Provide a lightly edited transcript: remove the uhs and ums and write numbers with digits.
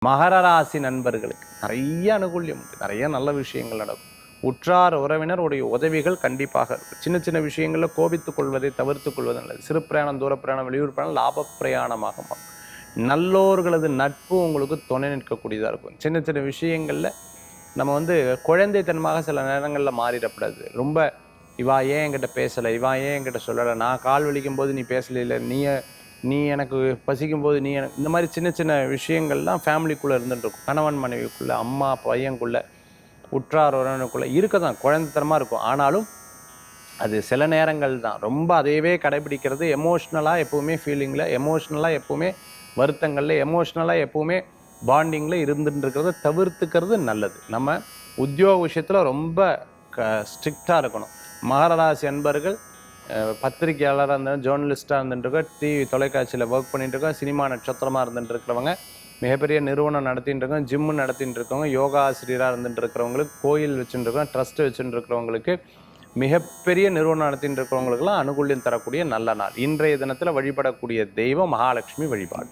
மகர ராசி நண்பர்களுக்கு நிறைய அனுகூல்யம் உண்டு, நிறைய நல்ல விஷயங்கள் நடக்கும். உற்றார் உறவினருடைய உதவிகள் கண்டிப்பாக இருக்கும். சின்ன சின்ன விஷயங்களில் கோபித்துக் கொள்வதை தவிர்த்து கொள்வது நல்லது. சிறு பிரயாணம், தூர பிரயாணம், வெளியூர் பிரயாணம் லாப பிரயாணமாக மாறும். நல்லோர்களது நட்பு உங்களுக்கு துணை நிற்கக்கூடியதாக இருக்கும். சின்ன சின்ன விஷயங்களில் நம்ம குழந்தைத்தனமாக சில நேரங்களில் மாறிடக்கூடாது. ரொம்ப இவா ஏன் என்கிட்ட பேசலை, இவா ஏன் என்கிட்ட சொல்லலை, நான் கால் வலிக்கும் போது நீ பேசல, நீ எனக்கு பசிக்கும் போது நீ எனக்கு, இந்த மாதிரி சின்ன சின்ன விஷயங்கள்லாம் ஃபேமிலிக்குள்ளே இருந்துட்டுருக்கும். கணவன் மனைவிக்குள்ளே, அம்மா பையனுக்குள்ளே, உற்றார் உறவினருக்குள்ளே இருக்க தான் குழந்தைத்தனமாக இருக்கும். ஆனாலும் அது சில நேரங்கள் தான். ரொம்ப அதையவே கடைபிடிக்கிறது எமோஷ்னலாக எப்போவுமே ஃபீலிங்கில், எமோஷ்னலாக எப்போவுமே வருத்தங்களில், எமோஷ்னலாக எப்போவுமே பாண்டிங்கில் இருந்துட்டு இருக்கிறத தவிர்த்துக்கிறது நல்லது. நம்ம உத்தியோக விஷயத்தில் ரொம்ப ஸ்ட்ரிக்டாக இருக்கணும். மகர ராசி அன்பர்கள் பத்திரிகையாளராக இருந்தாலும், ஜேர்னலிஸ்டாக இருந்துட்டுருக்கோம், டிவி தொலைக்காட்சியில் ஒர்க் பண்ணிட்டுருக்கோம், சினிமா நட்சத்திரமாக இருந்துட்டு இருக்கிறவங்க, மிகப்பெரிய நிறுவனம் நடத்திட்டு இருக்கோம், ஜிம்மு நடத்திட்டு இருக்கவங்க, யோகா ஆசிரியராக இருந்துட்டு இருக்கிறவங்களுக்கு, கோயில் வச்சுட்டு இருக்கோம், ட்ரஸ்ட் வச்சுட்டு இருக்கிறவங்களுக்கு, மிகப்பெரிய நிறுவனம் நடத்திட்டு இருக்கிறவங்களுக்கெல்லாம் அனுகூல்யம் தரக்கூடிய நல்ல நாள். இன்றைய தினத்தில் வழிபடக்கூடிய தெய்வம் மகாலட்சுமி வழிபாடு.